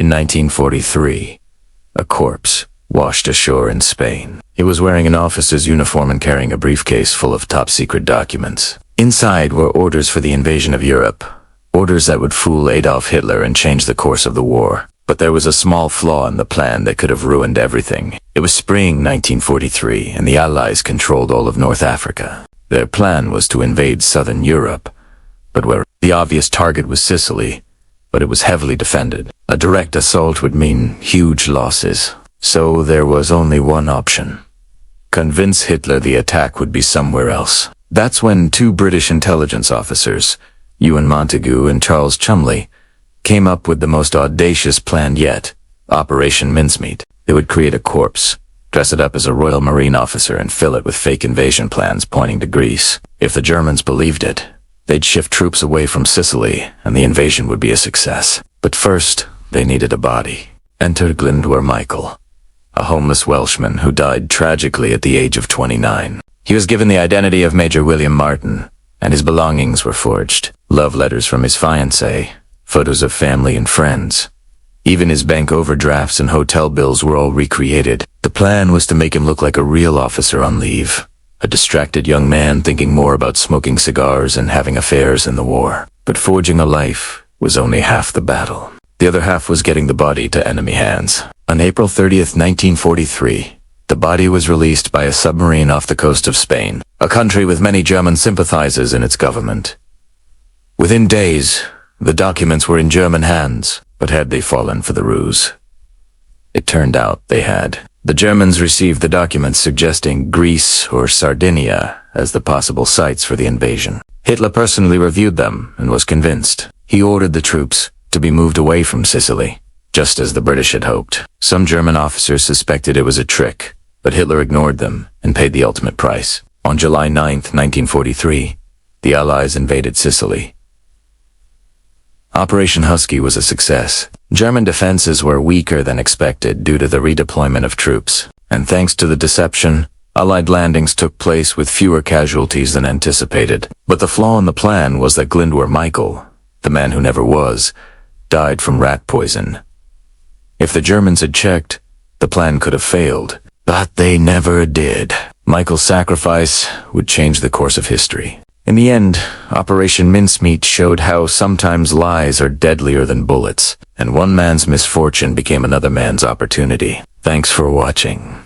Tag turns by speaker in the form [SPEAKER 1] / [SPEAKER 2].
[SPEAKER 1] In 1943, a corpse washed ashore in Spain. He was wearing an officer's uniform and carrying a briefcase full of top-secret documents. Inside were orders for the invasion of Europe, orders that would fool Adolf Hitler and change the course of the war. But there was a small flaw in the plan that could have ruined everything. It was spring 1943, and the Allies controlled all of North Africa. Their plan was to invade southern Europe, but where the obvious target was Sicily, but it was heavily defended. A direct assault would mean huge losses. So there was only one option. Convince Hitler the attack would be somewhere else. That's when two British intelligence officers, Ewan Montagu and Charles Chumley, came up with the most audacious plan yet, Operation Mincemeat. They would create a corpse, dress it up as a Royal Marine officer and fill it with fake invasion plans pointing to Greece. If the Germans believed it, they'd shift troops away from Sicily and the invasion would be a success. But first, they needed a body. Enter Glyndwr Michael, a homeless Welshman who died tragically at the age of 29. He was given the identity of Major William Martin, and his belongings were forged. Love letters from his fiancée, photos of family and friends. Even his bank overdrafts and hotel bills were all recreated. The plan was to make him look like a real officer on leave, a distracted young man thinking more about smoking cigars and having affairs in the war. But forging a life was only half the battle. The other half was getting the body to enemy hands. On April 30th, 1943, the body was released by a submarine off the coast of Spain, a country with many German sympathizers in its government. Within days, the documents were in German hands, but had they fallen for the ruse? It turned out they had. The Germans received the documents suggesting Greece or Sardinia as the possible sites for the invasion. Hitler personally reviewed them and was convinced. He ordered the troops to be moved away from Sicily, just as the British had hoped. Some German officers suspected it was a trick, but Hitler ignored them and paid the ultimate price. On July 9th, 1943, the Allies invaded Sicily. Operation Husky was a success. German defenses were weaker than expected due to the redeployment of troops, and thanks to the deception, Allied landings took place with fewer casualties than anticipated. But the flaw in the plan was that Glyndwr Michael, the man who never was, died from rat poison. If the Germans had checked, the plan could have failed. But they never did. Michael's sacrifice would change the course of history. In the end, Operation Mincemeat showed how sometimes lies are deadlier than bullets, and one man's misfortune became another man's opportunity. Thanks for watching.